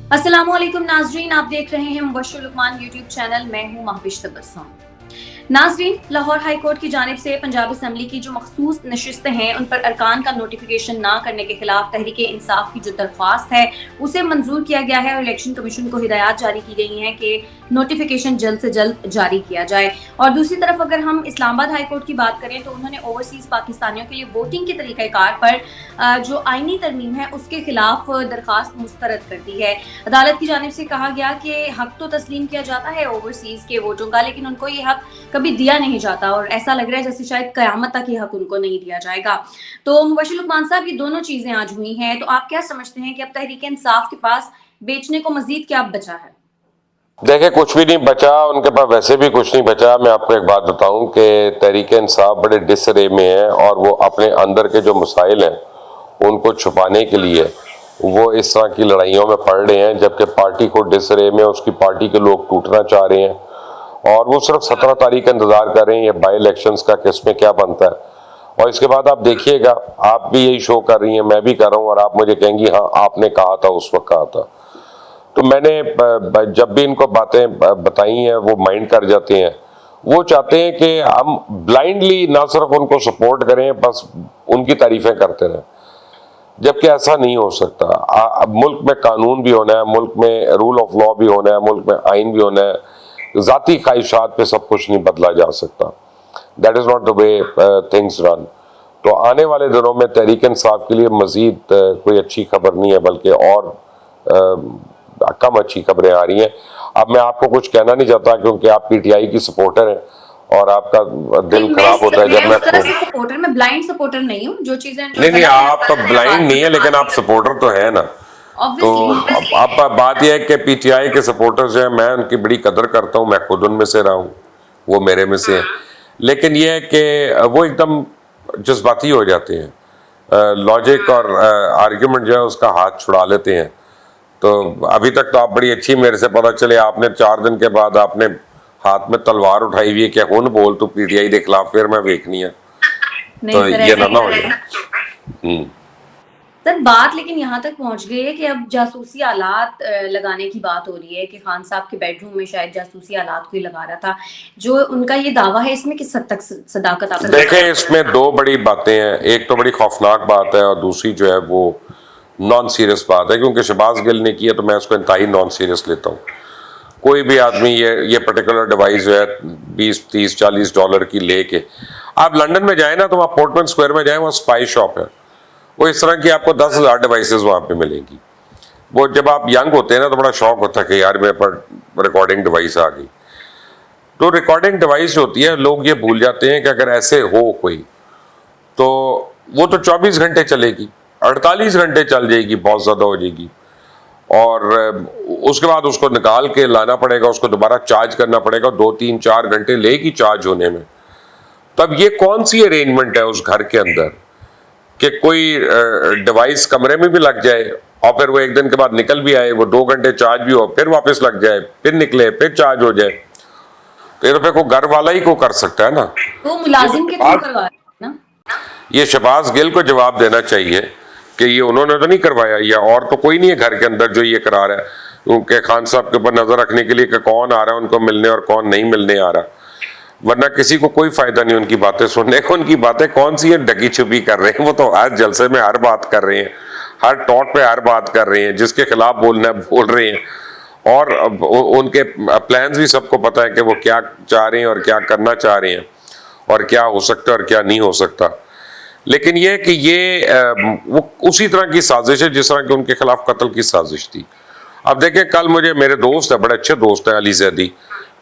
अस्सलाम वालेकुम नाजरीन, आप देख रहे हैं मुबश्शिर लुकमान यूट्यूब चैनल। मैं हूं महविश तबस्सुम। नाजरीन, लाहौर हाई कोर्ट की जानिब से पंजाब असम्बली की जो मखसूस नशिस्तें हैं उन पर अरकान का नोटिफिकेशन ना करने के खिलाफ तहरीक इंसाफ की जो दरख्वास्त है उसे मंजूर किया गया है और इलेक्शन कमीशन को हिदायत जारी की गई हैं कि नोटिफिकेशन जल्द से जल्द जारी किया जाए। और दूसरी तरफ अगर हम इस्लामाबाद हाई कोर्ट की बात करें तो उन्होंने ओवरसीज पाकिस्तानियों के लिए वोटिंग के तरीक़ाकार पर जो आईनी तरमीम है उसके खिलाफ दरख्वास्त मुस्तरद कर दी है। अदालत की जानिब से कहा गया कि हक तो तस्लीम किया जाता है ओवरसीज के वोटों का, लेकिन उनको ये हक कभी दिया नहीं जाता और ऐसा लग रहा है जैसे शायद कयामत तक ये हक उनको नहीं दिया जाएगा। तो मुबश्शिर लुकमान साहब, ये दोनों चीजें आज हुई हैं, तो आप क्या समझते हैं कि अब तहरीक इंसाफ के पास बेचने को मजीद क्या बचा है? देखे, कुछ भी नहीं बचा, उनके पास वैसे भी कुछ नहीं बचा। मैं आपको एक बात बताऊं कि तहरीक इंसाफ बड़े डिसरे में है और वो अपने अंदर के जो मसाइल हैं उनको छुपाने के लिए वो इस तरह की लड़ाइयों में पड़ रहे हैं, जबकि पार्टी को डिसरे में उसकी पार्टी के लोग टूटना चाह रहे हैं और वो सिर्फ 17 तारीख का इंतजार कर रहे हैं ये बाई इलेक्शंस का, किसमें क्या बनता है। और इसके बाद आप देखिएगा, आप भी यही शो कर रही हैं, मैं भी कर रहा हूँ, और आप मुझे कहेंगी हाँ आपने कहा था, उस वक्त कहा था। तो मैंने जब भी इनको बातें बताई हैं वो माइंड कर जाते हैं। वो चाहते हैं कि हम ब्लाइंडली ना सिर्फ उनको सपोर्ट करें, बस उनकी तारीफें करते रहें, जबकि ऐसा नहीं हो सकता। मुल्क में कानून भी होना है, मुल्क में रूल ऑफ लॉ भी होना है, मुल्क में आइन भी होना है। ज़ाती ख्वाहिशात पे सब कुछ नहीं बदला जा सकता। That is not the way things run. तो आने वाले दिनों में तहरीक इंसाफ के लिए मज़ीद कोई अच्छी खबर नहीं है, बल्कि और कम अच्छी खबरें आ रही हैं। अब मैं आपको कुछ कहना नहीं चाहता क्योंकि आप पीटीआई की सपोर्टर हैं और आपका दिल खराब होता है जब मैं ब्लाइंड सपोर्टर नहीं हूँ। जो चीजें नहीं, आप तो ब्लाइंड नहीं है, लेकिन आप सपोर्टर तो है ना। तो अब बात यह है कि पीटीआई के सपोर्टर्स हैं, मैं उनकी बड़ी कदर करता हूँ, मैं खुद उनमें से रहा हूँ, वो मेरे में से है। लेकिन यह है कि वो एकदम जज्बाती हो जाते हैं, लॉजिक और आर्ग्यूमेंट जो है उसका हाथ छुड़ा लेते हैं। तो अभी तक तो आप बड़ी अच्छी, मेरे से पता चले आपने 4 दिन के बाद आपने हाथ में तलवार उठाई हुई है कि हुन बोल तू पीटीआई के खिलाफ, फिर मैं देखनी है। तो ये ना हो जाए सर। बात लेकिन यहाँ तक पहुंच गई है कि अब जासूसी आलात लगाने की बात हो रही है कि खान साहब के बेडरूम में शायद जासूसी आलात कोई लगा रहा था। जो उनका ये दावा है, इसमें किस हद तक सदाकत आप देखें? इसमें दो बड़ी बातें हैं। एक तो बड़ी खौफनाक बात है और दूसरी जो है वो नॉन सीरियस बात है, क्योंकि शहबाज गिल ने किया तो मैं उसको इंतहाई नॉन सीरियस लेता हूँ। कोई भी आदमी ये पर्टिकुलर डिवाइस जो है 20, 30, 40 डॉलर की लेके, आप लंदन में जाए ना तो वहाँ पोर्टमैन स्क्वायर में जाए, वहाँ स्पाई शॉप है, वो इस तरह की आपको 10,000 डिवाइसेस वहाँ पे मिलेंगी। वो जब आप यंग होते हैं ना तो बड़ा शौक होता है कि यार मेरे पर रिकॉर्डिंग डिवाइस आ गई। तो रिकॉर्डिंग डिवाइस होती है, लोग ये भूल जाते हैं कि अगर ऐसे हो कोई तो वो तो 24 घंटे चलेगी, 48 घंटे चल जाएगी, बहुत ज़्यादा हो जाएगी, और उसके बाद उसको निकाल के लाना पड़ेगा, उसको दोबारा चार्ज करना पड़ेगा, 2, 3, 4 घंटे लेगी चार्ज होने में। तब ये कौन सी अरेंजमेंट है उस घर के अंदर कि कोई डिवाइस कमरे में भी लग जाए और फिर वो एक दिन के बाद निकल भी आए, वो 2 घंटे चार्ज भी हो, फिर वापस लग जाए, फिर निकले, फिर चार्ज हो जाए। तो ये तो फिर को घर वाला ही को कर सकता है ना, तो मुलाजिम के थ्रू करवा रहे हैं ना। ये शहबाज गिल को जवाब देना चाहिए कि ये उन्होंने तो नहीं करवाया, या और तो कोई नहीं है घर के अंदर जो ये करा रहा है। उनके खान साहब के ऊपर नजर रखने के लिए कि कौन आ रहा है उनको मिलने और कौन नहीं मिलने आ रहा, वरना किसी को कोई फायदा नहीं उनकी बातें सुनने को। उनकी बातें कौन सी है, ढकी छुपी कर रहे हैं, वो तो हर जलसे में हर बात कर रहे हैं, हर टॉट पे हर बात कर रहे हैं, जिसके खिलाफ बोलना है बोल रहे हैं, और उनके प्लान्स भी सबको पता है कि वो क्या चाह रहे हैं और क्या करना चाह रहे हैं और क्या हो सकता है और क्या नहीं हो सकता। लेकिन ये कि ये वो उसी तरह की साजिश है जिस तरह की उनके खिलाफ कत्ल की साजिश थी। अब देखें, कल मुझे मेरे दोस्त है, बड़े अच्छे दोस्त हैं, अली जैदी,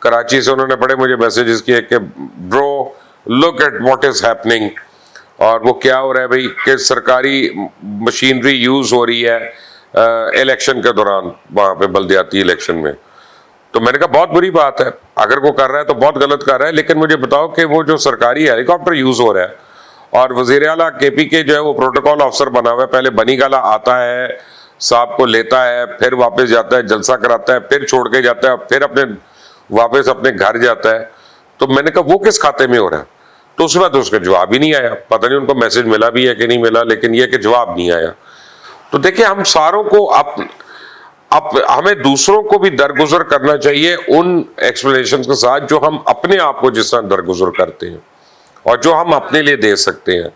कराची से, उन्होंने बड़े मुझे मैसेजेस किए कि bro look at what is happening, और वो क्या हो रहा है भाई कि सरकारी मशीनरी यूज हो रही है इलेक्शन के दौरान, वहाँ पे बल्दियाती इलेक्शन में। तो मैंने कहा बहुत बुरी बात है, अगर वो कर रहा है तो बहुत गलत कर रहा है, लेकिन मुझे बताओ कि वो जो सरकारी हेलीकॉप्टर यूज हो रहा है और वजीर आला केपी के जो है वो प्रोटोकॉल अफसर बना हुआ है, पहले बनी गाला आता है, साहब को लेता है, फिर वापस जाता है, जलसा कराता है, फिर छोड़ के जाता है, फिर वापस अपने घर जाता है। तो मैंने कहा वो किस खाते में हो रहा है? तो उसके बाद उसका जवाब ही नहीं आया। पता नहीं उनको मैसेज मिला भी है कि नहीं मिला, लेकिन ये कि जवाब नहीं आया। तो देखिए, हम सारों को اب ہمیں دوسروں کو بھی درگزر کرنا چاہیے ان ایکسپلینیشن کے ساتھ جو ہم اپنے آپ کو جس طرح درگزر کرتے ہیں اور جو ہم اپنے لیے دے سکتے ہیں.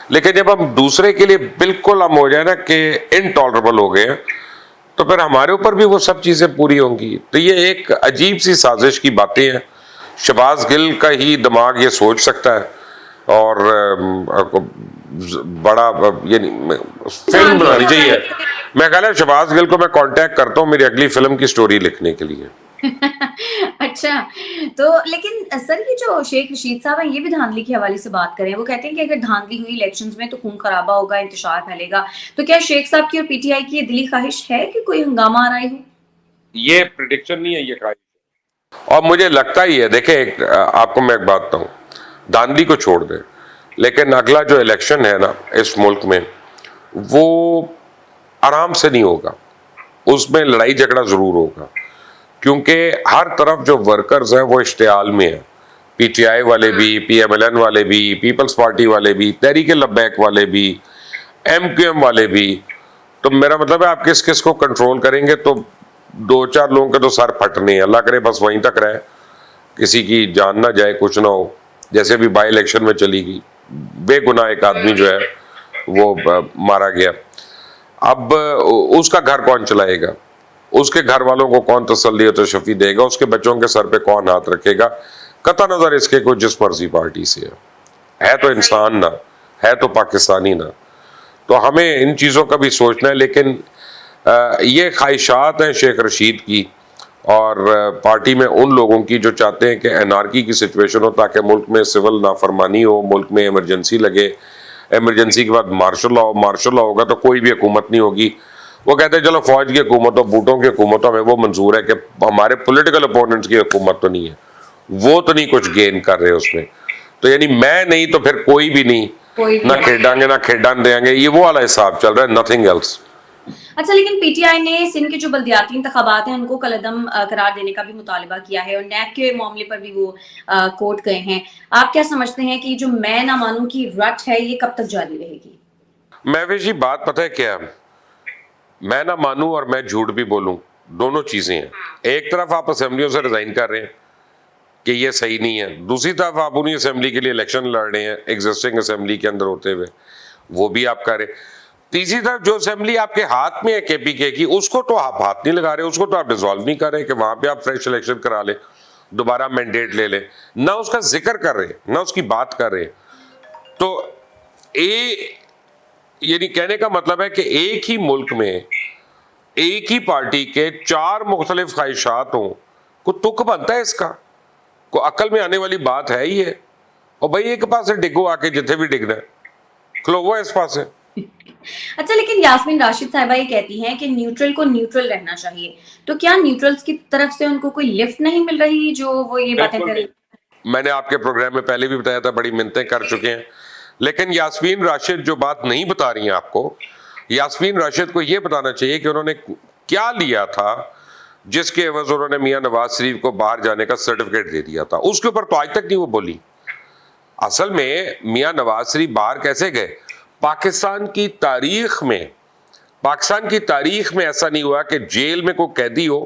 لیکن جب ہم دوسرے کے لیے بالکل ہم ہو جائے نا کہ انٹالریبل ہو گئے ہیں تو پھر ہمارے اوپر بھی وہ سب چیزیں پوری ہوں گی. تو یہ ایک عجیب سی سازش کی باتیں ہیں. شہباز گل کا ہی دماغ یہ سوچ سکتا ہے اور بڑا یعنی فلم بنانی چاہیے. میں کہہ رہا شہباز گل کو میں کانٹیکٹ کرتا ہوں میری اگلی فلم کی سٹوری لکھنے کے لیے. اچھا تو لیکن سر یہ جو شیخ رشید صاحب ہیں یہ بھی دھاندلی کے حوالے سے بات کریں. وہ کہتے ہیں کہ اگر دھاندلی ہوئی الیکشنز میں تو خون خرابہ ہوگا, انتشار پھیلے گا. تو کیا شیخ صاحب کی اور پی ٹی آئی کی یہ دلی خواہش ہے کہ کوئی ہنگامہ آ رہا ہو؟ یہ پریڈکشن نہیں ہے, یہ خواہش. اور مجھے لگتا ہی ہے, دیکھیں آپ کو میں ایک بات بتاؤں, دھاندلی کو چھوڑ دیں لیکن اگلا جو الیکشن ہے نا اس ملک میں وہ آرام سے نہیں ہوگا. اس میں لڑائی جھگڑا ضرور ہوگا کیونکہ ہر طرف جو ورکرز ہیں وہ اشتعال میں ہیں. پی ٹی آئی والے بھی, پی ایم ایل این والے بھی, پیپلز پارٹی والے بھی, تحریک لبیک والے بھی, ایم کیو ایم والے بھی. تو میرا مطلب ہے آپ کس کس کو کنٹرول کریں گے تو دو چار لوگوں کے تو سر پھٹنے ہیں. اللہ کرے بس وہیں تک رہے, کسی کی جان نہ جائے, کچھ نہ ہو. جیسے بھی بائی الیکشن میں چلی گئی, بے گناہ ایک آدمی جو ہے وہ مارا گیا. اب اس کا گھر کون چلائے گا, اس کے گھر والوں کو کون تسلی و تشفی دے گا, اس کے بچوں کے سر پہ کون ہاتھ رکھے گا, قطع نظر اس کے کوئی جس مرضی پارٹی سے ہے تو انسان نہ ہے تو پاکستانی نہ. تو ہمیں ان چیزوں کا بھی سوچنا ہے. لیکن یہ خواہشات ہیں شیخ رشید کی اور پارٹی میں ان لوگوں کی جو چاہتے ہیں کہ انارکی کی سچویشن ہو تاکہ ملک میں سول نافرمانی ہو, ملک میں ایمرجنسی لگے, ایمرجنسی کے بعد مارشل لا ہو, مارشل لا ہوگا تو کوئی بھی حکومت نہیں ہوگی. وہ کہتے ہیں چلو فوج کی حکومت ہو, بوٹوں کی حکومت ہو, ہمیں وہ منظور ہے کہ ہمارے پولیٹیکل اپوننٹس کی حکومت تو نہیں ہے, وہ تو نہیں کچھ گین کر رہے اس میں. تو یعنی میں نہیں تو پھر کوئی بھی نہیں, نہ کھیڈاں گے نہ کھیڈان دیں گے, یہ وہ والا حساب چل رہا ہے, نتھنگ ایلس. اچھا لیکن پی ٹی آئی نے سندھ کے جو بلدیاتی انتخابات ہیں ان کو کالعدم قرار دینے کا بھی مطالبہ کیا ہے اور نیب کے معاملے پر بھی وہ کورٹ گئے ہیں. آپ کیا سمجھتے ہیں کہ جو میں نہ مانوں کی رٹ ہے یہ کب تک جاری رہے گی؟ محوش جی بات پتہ ہے کیا, میں نہ مانوں اور میں جھوٹ بھی بولوں دونوں چیزیں ہیں. ایک طرف آپ اسمبلیوں سے ریزائن کر رہے ہیں کہ یہ صحیح نہیں ہے, دوسری طرف آپ انہیں اسمبلی کے لیے الیکشن لڑ رہے ہیں ایگزسٹنگ اسمبلی کے اندر ہوتے ہوئے, وہ بھی آپ کر رہے ہیں. تیسری طرف جو اسمبلی آپ کے ہاتھ میں ہے کے پی کے کی, اس کو تو آپ ہاتھ نہیں لگا رہے, اس کو تو آپ ڈیزالو نہیں کر رہے کہ وہاں پہ آپ فریش الیکشن کرا لیں, دوبارہ مینڈیٹ لے لیں, نہ اس کا ذکر کر رہے نہ اس کی بات کر رہے. تو یعنی کہنے کا مطلب ہے کہ ایک ہی ملک میں ایک ہی پارٹی کے چار مختلف خواہشات ہوں, کوئی تک بنتا ہے اس کا, کوئی عقل میں آنے والی بات ہے ہی ہے. اور بھائی ایک پاس سے ڈگو آ کے جتنے بھی ڈگنا ہے, کھلو وہ اس پاس سے. اچھا لیکن یاسمین راشد صاحبہ یہ کہتی ہیں کہ نیوٹرل کو نیوٹرل رہنا چاہیے, تو کیا نیوٹرلز کی طرف سے ان کو کوئی لفٹ نہیں مل رہی جو وہ یہ باتیں کر رہی؟ میں نے آپ کے پروگرام میں پہلے بھی بتایا تھا, بڑی منتیں کر چکے ہیں, لیکن یاسمین راشد جو بات نہیں بتا رہی ہیں آپ کو, یاسمین راشد کو یہ بتانا چاہیے کہ انہوں نے کیا لیا تھا جس کے عوض انہوں نے میاں نواز شریف کو باہر جانے کا سرٹیفکیٹ دے دیا تھا. اس کے اوپر تو آج تک نہیں وہ بولی. اصل میں میاں نواز شریف باہر کیسے گئے, پاکستان کی تاریخ میں ایسا نہیں ہوا کہ جیل میں کوئی قیدی ہو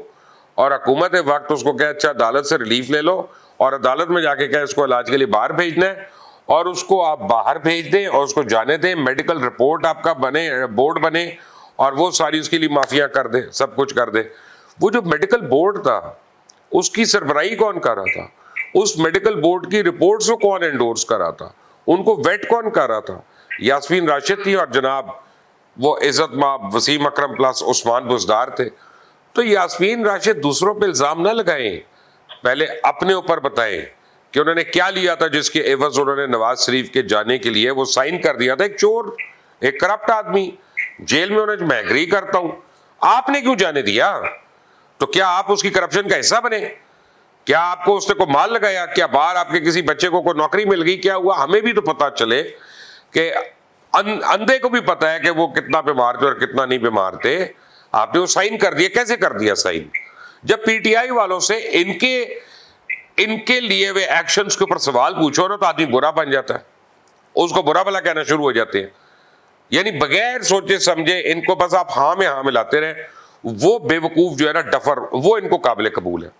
اور حکومت وقت اس کو کہے اچھا عدالت سے ریلیف لے لو, اور عدالت میں جا کے کہے اس کو علاج کے لیے باہر بھیجنا ہے, اور اس کو آپ باہر بھیج دیں اور اس کو جانے دیں, میڈیکل رپورٹ آپ کا بنے, بورڈ بنے, اور وہ ساری اس کے لیے معافیاں کر دے, سب کچھ کر دے. وہ جو میڈیکل بورڈ تھا اس کی سربراہی کون کر رہا تھا, اس میڈیکل بورڈ کی رپورٹس کو کون انڈورس کر رہا تھا, ان کو ویٹ کون کر رہا تھا؟ یاسمین راشد تھی اور جناب وہ عزت مآب وسیم اکرم پلس عثمان بزدار تھے. تو یاسمین راشد دوسروں پہ الزام نہ لگائیں, پہلے اپنے اوپر بتائیں کہ انہوں نے کیا لیا تھا جس کے عوض انہوں نے نواز شریف کے جانے کے لیے وہ سائن کر دیا تھا. ایک چور, ایک کرپٹ آدمی جیل میں انہیں میں ایگری کرتا ہوں, آپ نے کیوں جانے دیا؟ تو کیا آپ اس کی کرپشن کا حصہ بنے؟ کیا آپ کو اس نے کوئی مال لگایا؟ کیا باہر آپ کے کسی بچے کو کوئی نوکری مل گئی؟ کیا ہوا؟ ہمیں بھی تو پتا چلے کہ اندھے کو بھی پتا ہے کہ وہ کتنا بیمار تھے اور کتنا نہیں بیمار تھے. آپ نے وہ سائن کر دیا, کیسے کر دیا سائن؟ جب پی ٹی آئی والوں سے ان کے لیے وہ ایکشنز کے اوپر سوال پوچھو نا تو آدمی برا بن جاتا ہے, اس کو برا بھلا کہنا شروع ہو جاتے ہیں. یعنی بغیر سوچے سمجھے ان کو بس آپ ہاں میں ہاں ملاتے رہے. वो बेवकूफ जो है ना डफर, वो इनको काबिल कबूल है।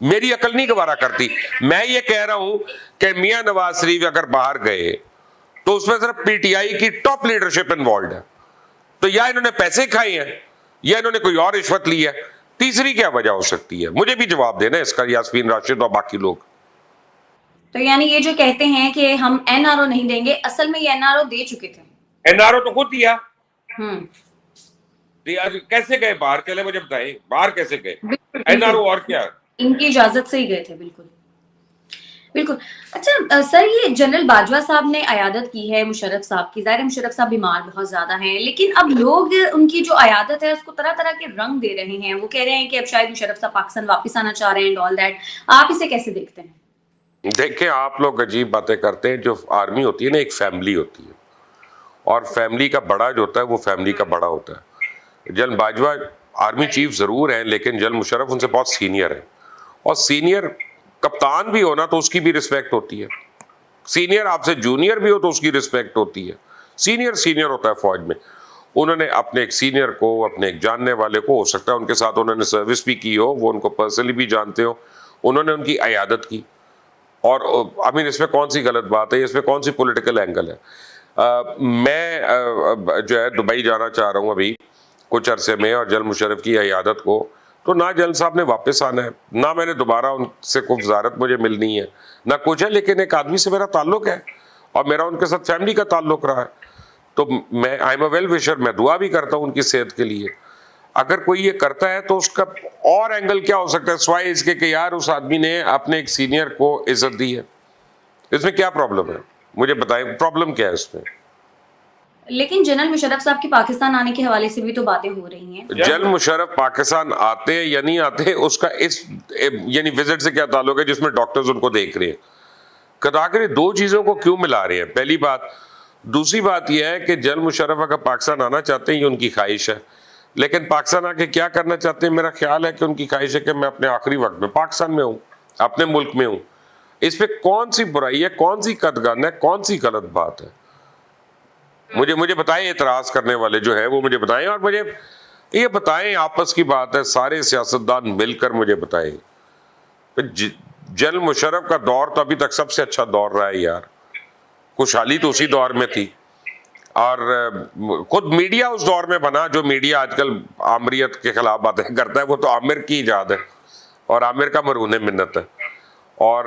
मेरी अकल नहीं गवारा करती। मैं ये कह रहा हूं कि मियां नवाज शरीफ अगर बाहर गए तो उसमें सिर्फ पीटीआई की टॉप लीडरशिप इन्वॉल्व है, तो या इन्होंने पैसे खाए हैं या इन्होंने कोई और रिश्वत ली है, तीसरी क्या वजह हो सकती है? मुझे भी जवाब देना इसका, यास्मीन राशिद और बाकी लोग। तो यानी ये जो कहते हैं कि हम एनआरओ नहीं देंगे, असल में ये एनआरओ दे चुके थे। एनआरओ तो खुद दिया। कैसे गए बाहर? चले मुझे बताएं, बाहर कैसे गए? एनआरओ और क्या? इनकी इजाजत से ही गए थे। बिल्कुल बिल्कुल। अच्छा सर, ये जनरल बाजवा साहब ने अयादत की है मुशर्रफ साहब की। ज़ाहिर मुशर्रफ साहब बीमार बहुत ज्यादा हैं, लेकिन अब लोग उनकी जो अयादत है उसको तरह तरह के रंग दे रहे हैं। वो कह रहे हैं कि अब शायद मुशर्रफ साहब पाकिस्तान वापस आना चाह रहे हैं एंड ऑल दैट। आप इसे कैसे देखते हैं? देखिए, आप लोग अजीब बातें करते हैं। जो आर्मी होती है ना, एक फैमिली होती है, और फैमिली का बड़ा जो होता है वो फैमिली का बड़ा होता है। जनरल बाजवा आर्मी चीफ जरूर हैं, लेकिन जनरल मुशर्रफ उनसे बहुत सीनियर है, और सीनियर कप्तान भी हो ना तो उसकी भी रिस्पेक्ट होती है। सीनियर आपसे जूनियर भी हो तो उसकी रिस्पेक्ट होती है। सीनियर सीनियर होता है फौज में। उन्होंने अपने एक सीनियर को, अपने एक जानने वाले को, हो सकता है उनके साथ उन्होंने सर्विस भी की हो, वो उनको पर्सनली भी जानते हो, उन्होंने उनकी अयादत की। और आई मीन, इसमें कौन सी गलत बात है? इसमें कौन सी पॉलिटिकल एंगल है? मैं जो है दुबई जाना चाह रहा हूँ अभी कुछ अरसे में, और जनरल मुशर्रफ की अयादत को तो ना जनरल साहब ने वापस आना है, ना मैंने दोबारा उनसे कोई वजारत मुझे मिलनी है, ना कुछ है। लेकिन एक आदमी से मेरा ताल्लुक है और मेरा उनके साथ फैमिली का ताल्लुक रहा है, तो मैं I am a well wisher, मैं दुआ भी करता हूँ उनकी सेहत के लिए। अगर कोई ये करता है तो उसका और एंगल क्या हो सकता है सिवाय इसके कि यार उस आदमी ने अपने एक सीनियर को इज्जत दी है। इसमें क्या प्रॉब्लम है? मुझे बताएं, प्रॉब्लम क्या है इसमें? लेकिन जनरल मुशर्रफ साहब के पाकिस्तान आने के हवाले से भी तो बातें हो रही हैं। जनरल मुशर्रफ पाकिस्तान आते या नहीं आते, उसका इस यानी विजिट से क्या ताल्लुक है जिसमें डॉक्टर्स उनको देख रहे हैं? कदाकरे दो चीजों को क्यों मिला रहे हैं? पहली बात। दूसरी बात यह है कि जनरल मुशर्रफ अगर पाकिस्तान आना चाहते हैं, ये उनकी ख्वाहिश है, लेकिन पाकिस्तान आके क्या करना चाहते हैं? मेरा ख्याल है कि उनकी ख्वाहिश है कि मैं अपने आखिरी वक्त में पाकिस्तान में हूँ, अपने मुल्क में हूँ। इस पे कौन सी बुराई है, कौन सी कदगन है, कौन सी गलत बात है? मुझे बताएं, एतराज करने वाले जो है वो मुझे बताएं, और मुझे ये बताएं, आपस की बात है, सारे सियासतदान मिलकर मुझे बताएं। जनरल मुशर्रफ का दौर तो अभी तक सबसे अच्छा दौर रहा है यार। खुशहाली तो उसी दौर में थी, और खुद मीडिया उस दौर में बना। जो मीडिया आजकल आमिरियत के खिलाफ बातें करता है वो तो आमिर की इजाद है, और आमिर का मरहून मिन्नत है। और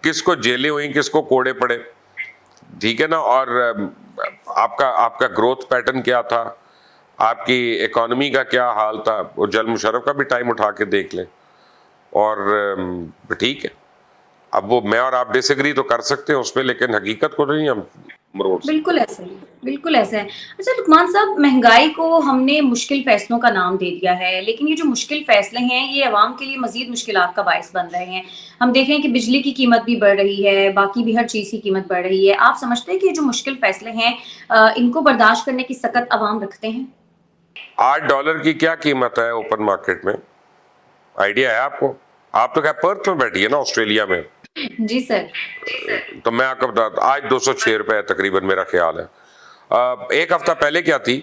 किसको जेलें हुई, किसको कोड़े पड़े, ठीक है ना। और आपका ग्रोथ पैटर्न क्या था, आपकी इकोनॉमी का क्या हाल था, वो जनरल मुशर्रफ का भी टाइम उठा के देख लें। और ठीक है, अब वो मैं और आप डिसएग्री तो कर सकते हैं उसमें, लेकिन हकीकत को नहीं हम मरोड़ सकते। बिल्कुल ऐसा ही, बिल्कुल ऐसा है। अच्छा लुकमान साहब, महंगाई को हमने मुश्किल फैसलों का नाम दे दिया है, लेकिन ये जो मुश्किल फैसले हैं ये अवाम के लिए मजीद मुश्किलात का बायस बन रहे हैं। हम देख रहे हैं कि बिजली की कीमत भी बढ़ रही है, बाकी भी हर चीज की कीमत बढ़ रही है। आप समझते हैं कि ये जो मुश्किल फैसले हैं इनको बर्दाश्त करने की सकत अवाम रखते हैं? $8 की क्या कीमत है ओपन मार्केट में? आइडिया है आपको? आप तो क्या पर्थ में बैठी है ना, ऑस्ट्रेलिया में। जी सर। तो मैं आपको बताता, आज 206 रुपए तकरीबन मेरा ख्याल है। एक हफ्ता पहले क्या थी?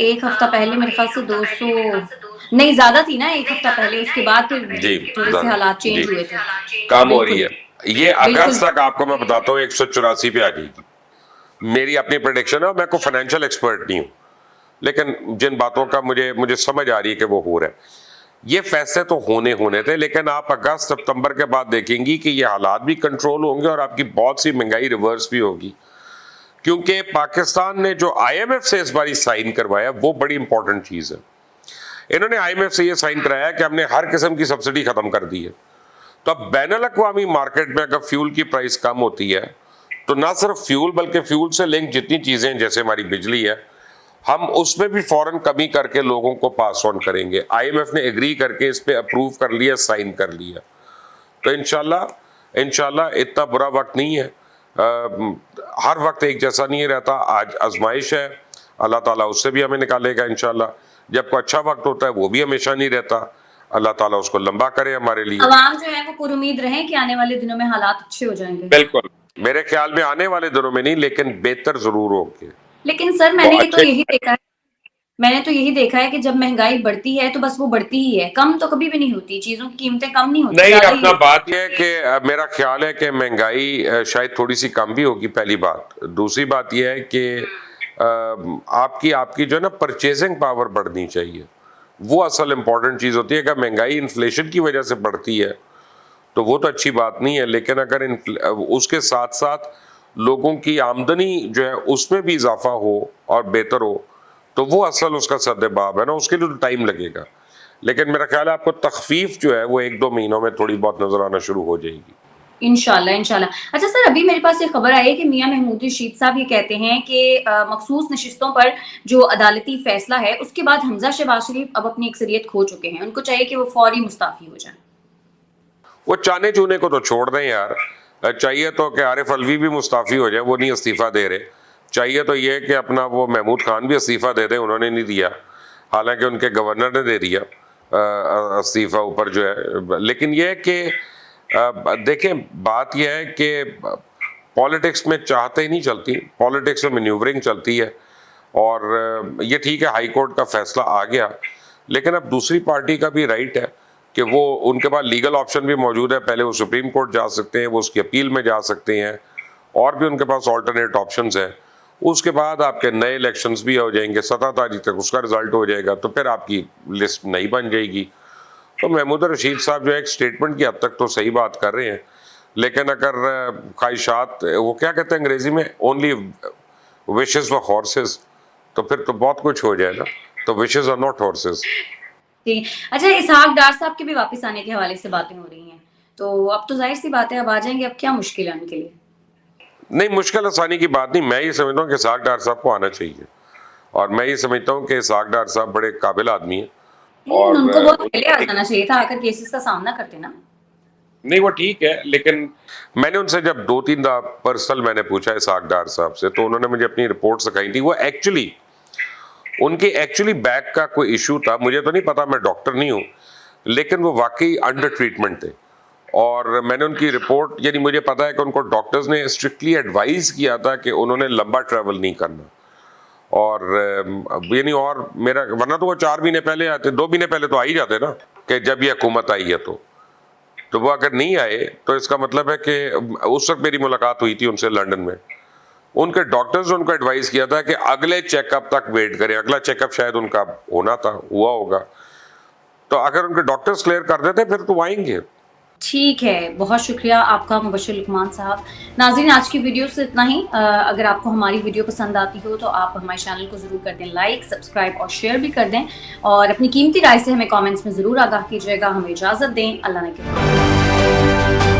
एक हफ्ता पहले मेरे ख्याल से 200 नहीं, ज्यादा थी ना एक हफ्ता पहले। उसके बाद फिर थोड़े से हालात चेंज हुए थे, कम हो रही है। ये अगस्त तक आपको मैं बताता हूँ 184 पे आ जाएगी। मेरी अपनी प्रेडिक्शन है, मैं कोई फाइनेंशियल एक्सपर्ट नहीं हूँ, लेकिन जिन बातों का मुझे समझ आ रही है कि वो हो रहा है। ये फैसले तो होने थे, लेकिन आप अगस्त सितंबर के बाद देखेंगी कि ये हालात भी कंट्रोल होंगे और आपकी बहुत सी महंगाई रिवर्स भी होगी। क्योंकि पाकिस्तान ने जो IMF से इस बार साइन करवाया वो बड़ी इंपॉर्टेंट चीज है। इन्होंने IMF से ये साइन कराया कि हमने हर किस्म की सब्सिडी खत्म कर दी है। तो अब बैनुल अक़वामी मार्केट में अगर फ्यूल की प्राइस कम होती है तो ना सिर्फ फ्यूल बल्कि फ्यूल से लिंक जितनी चीजें जैसे हमारी बिजली है, हम उसमें भी फौरन कमी करके लोगों को पास ऑन करेंगे। IMF ने एग्री करके इस पे अप्रूव कर लिया, साइन कर लिया। तो इंशाल्लाह इतना बुरा वक्त नहीं है। हर वक्त एक जैसा नहीं रहता। आज आजमाइश है, अल्लाह ताला उससे भी हमें निकालेगा इंशाल्लाह। जब कोई अच्छा वक्त होता है वो भी हमेशा नहीं रहता, अल्लाह ताला उसको लंबा करे हमारे लिए। अवाम जो है वो पुरुमीद रहे कि आने वाले दिनों में हालात अच्छे हो जाएंगे। बिल्कुल, मेरे ख्याल में आने वाले दिनों में नहीं, लेकिन बेहतर जरूर होंगे। लेकिन सर मैंने तो यही देखा है मैंने तो यही देखा है कि जब महंगाई बढ़ती है तो बस वो बढ़ती ही है, कम तो कभी भी नहीं होती, चीजों की कीमतें कम नहीं होती, नहीं, ज्यादा ही अपना होती। बात यह है कि मेरा ख्याल है कि महंगाई शायद थोड़ी सी कम भी होगी, पहली बात। दूसरी बात यह है कि आपकी आपकी जो है ना परचेजिंग पावर बढ़नी चाहिए, वो असल इम्पोर्टेंट चीज़ होती है। अगर महंगाई इन्फ्लेशन की वजह से बढ़ती है तो वो तो अच्छी बात नहीं है, लेकिन अगर उसके साथ साथ लोगों की आमदनी जो है उसमें भी इजाफा हो और बेहतर हो, तो वो असल उसका सद्देबाब है ना, उसके लिए तो टाइम लगेगा। लेकिन मेरा ख्याल है आपको तखफीफ जो है वो 1-2 महीनों में थोड़ी बहुत नजर आना शुरू हो जाएगी। इंशाल्लाह इंशाल्लाह। अच्छा सर, अभी मेरे पास एक खबर आई है कि मियां महमूद रशीद साहब ये कहते हैं कि मखसूस नशिस्तों पर जो अदालती फैसला है उसके बाद हमजा शहबाज शरीफ अब अपनी अक्सरियत खो चुके हैं, उनको चाहिए कि वो फौरी मुस्ताफी हो जाए। वो चाने चूने को तो छोड़ दें यार। चाहिए तो कि आरिफ अलवी भी मुस्ताफी हो जाए, वो नहीं इस्तीफा दे रहे। चाहिए तो ये कि अपना वो महमूद खान भी इस्तीफा दे दें, उन्होंने नहीं दिया, हालांकि उनके गवर्नर ने दे दिया इस्तीफा ऊपर जो है। लेकिन ये है कि देखें, बात यह है कि पॉलिटिक्स में चाहते ही नहीं चलती, पॉलिटिक्स में मैन्यूवरिंग चलती है। और ये ठीक है, हाई कोर्ट का फैसला आ गया, लेकिन अब दूसरी पार्टी का भी राइट है कि वो, उनके पास लीगल ऑप्शन भी मौजूद है। पहले वो सुप्रीम कोर्ट जा सकते हैं, वो उसकी अपील में जा सकते हैं, और भी उनके पास ऑल्टरनेट ऑप्शंस हैं। उसके बाद आपके नए इलेक्शंस भी हो जाएंगे, 17 तारीख तक उसका रिजल्ट हो जाएगा, तो फिर आपकी लिस्ट नई बन जाएगी। तो महमूद रशीद साहब जो है एक स्टेटमेंट की हद तक तो सही बात कर रहे हैं, लेकिन अगर ख्वाहिशात, वो क्या कहते हैं अंग्रेजी में, ओनली विशेस फॉर हॉर्सेस, तो फिर तो बहुत कुछ हो जाए ना। तो विशेस आर नॉट हॉर्सेस। ठीक। अच्छा, इसहाक डार साहब के भी वापस आने के हवाले से बातें हो रही हैं, तो अब तो जाहिर सी बात है अब आ जाएंगे, अब क्या मुश्किल है उनके लिए? नहीं, मुश्किल आसानी की बात नहीं। मैं ये समझता हूँ कि इसहाक डार साहब को आना चाहिए, और मैं ये समझता हूँ कि इसहाक डार साहब बड़े काबिल आदमी हैं। और उनको बहुत पहले आ जाना चाहिए था, आकर केसेस का सामना करते ना। नहीं, वो ठीक है, लेकिन मैंने उनसे जब 2-3 पर्सनल मैंने पूछा इसहाक डार साहब से, तो उन्होंने मुझे अपनी रिपोर्ट सिखाई थी। वो एक्चुअली उनके एक्चुअली बैक का कोई इशू था, मुझे तो नहीं पता, मैं डॉक्टर नहीं हूँ, लेकिन वो वाकई अंडर ट्रीटमेंट थे। और मैंने उनकी रिपोर्ट, यानी मुझे पता है कि उनको डॉक्टर्स ने स्ट्रिक्टली एडवाइस किया था कि उन्होंने लंबा ट्रैवल नहीं करना। और यानी, और मेरा, वरना तो वो 4 महीने पहले आते, 2 महीने पहले तो आ ही जाते ना, कि जब ये हुकूमत आई है। तो वो अगर नहीं आए तो इसका मतलब है कि उस वक्त मेरी मुलाकात हुई थी उनसे लंदन में, उनके डॉक्टर्स ने उनको एडवाइस किया था कि अगले चेकअप तक वेट करें। अगला चेकअप शायद उनका होना था, हुआ होगा, तो अगर उनके डॉक्टर्स क्लियर कर देते फिर तो आएंगे। ठीक है, बहुत शुक्रिया आपका मुबश्शिर लुकमान साहब। नाज़रीन, आज की वीडियो से इतना ही। अगर आपको हमारी वीडियो पसंद आती हो तो आप हमारे चैनल को ज़रूर कर दें लाइक, सब्सक्राइब और शेयर भी कर दें, और अपनी कीमती राय से हमें कमेंट्स में ज़रूर आगाह कीजिएगा। हमें इजाज़त दें, अल्लाह ने के